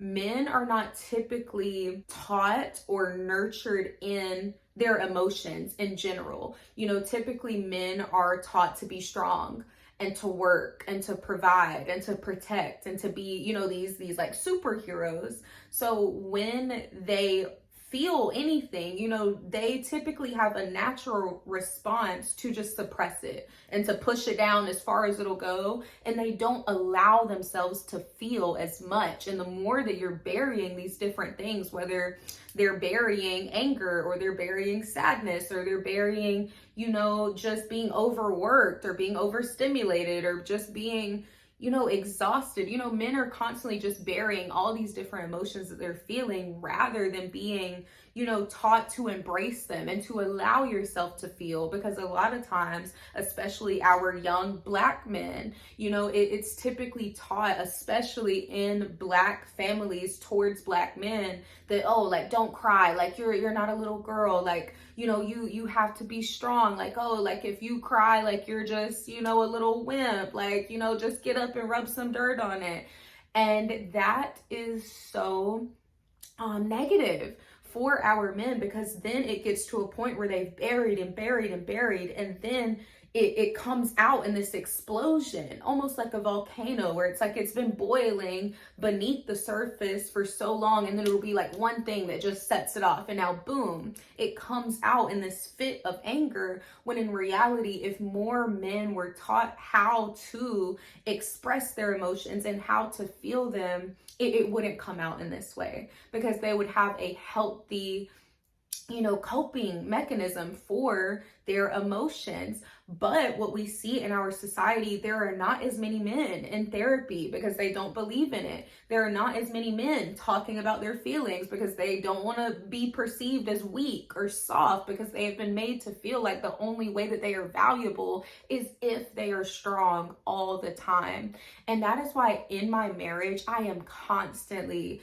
Men are not typically taught or nurtured in their emotions in general. Typically men are taught to be strong and to work and to provide and to protect and to be, these like superheroes. So when they feel anything, they typically have a natural response to just suppress it and to push it down as far as it'll go. And they don't allow themselves to feel as much. And the more that you're burying these different things, whether they're burying anger or they're burying sadness or they're burying, just being overworked or being overstimulated or just being exhausted. Men are constantly just burying all these different emotions that they're feeling rather than being, taught to embrace them and to allow yourself to feel. Because a lot of times, especially our young Black men, it's typically taught, especially in Black families towards Black men, that, oh, like, don't cry, like you're not a little girl, like, you have to be strong, like, oh, like if you cry, like you're just, a little wimp, like, just get up and rub some dirt on it. And that is so negative for our men, because then it gets to a point where they've buried and buried and buried, and then it comes out in this explosion, almost like a volcano, where it's like it's been boiling beneath the surface for so long, and then it'll be like one thing that just sets it off, and now boom, it comes out in this fit of anger. When in reality, if more men were taught how to express their emotions and how to feel them, it wouldn't come out in this way, because they would have a healthy coping mechanism for their emotions. But what we see in our society, there are not as many men in therapy because they don't believe in it. There are not as many men talking about their feelings because they don't want to be perceived as weak or soft, because they have been made to feel like the only way that they are valuable is if they are strong all the time. And that is why in my marriage, I am constantly,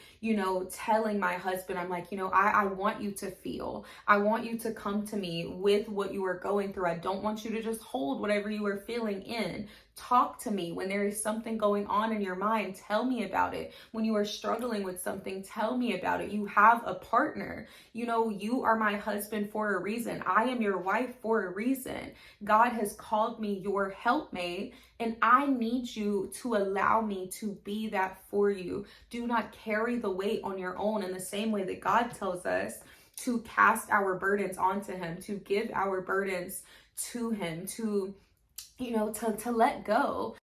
telling my husband, I'm like, I want you to feel. I want you to come to me with what you are going through. I don't want you to just hold whatever you are feeling in. Talk to me when there is something going on in your mind. Tell me about it. When you are struggling with something, tell me about it. You have a partner. You are my husband for a reason. I am your wife for a reason. God has called me your helpmate, and I need you to allow me to be that for you. Do not carry the weight on your own, in the same way that God tells us to cast our burdens onto him, to give our burdens to him, to let go.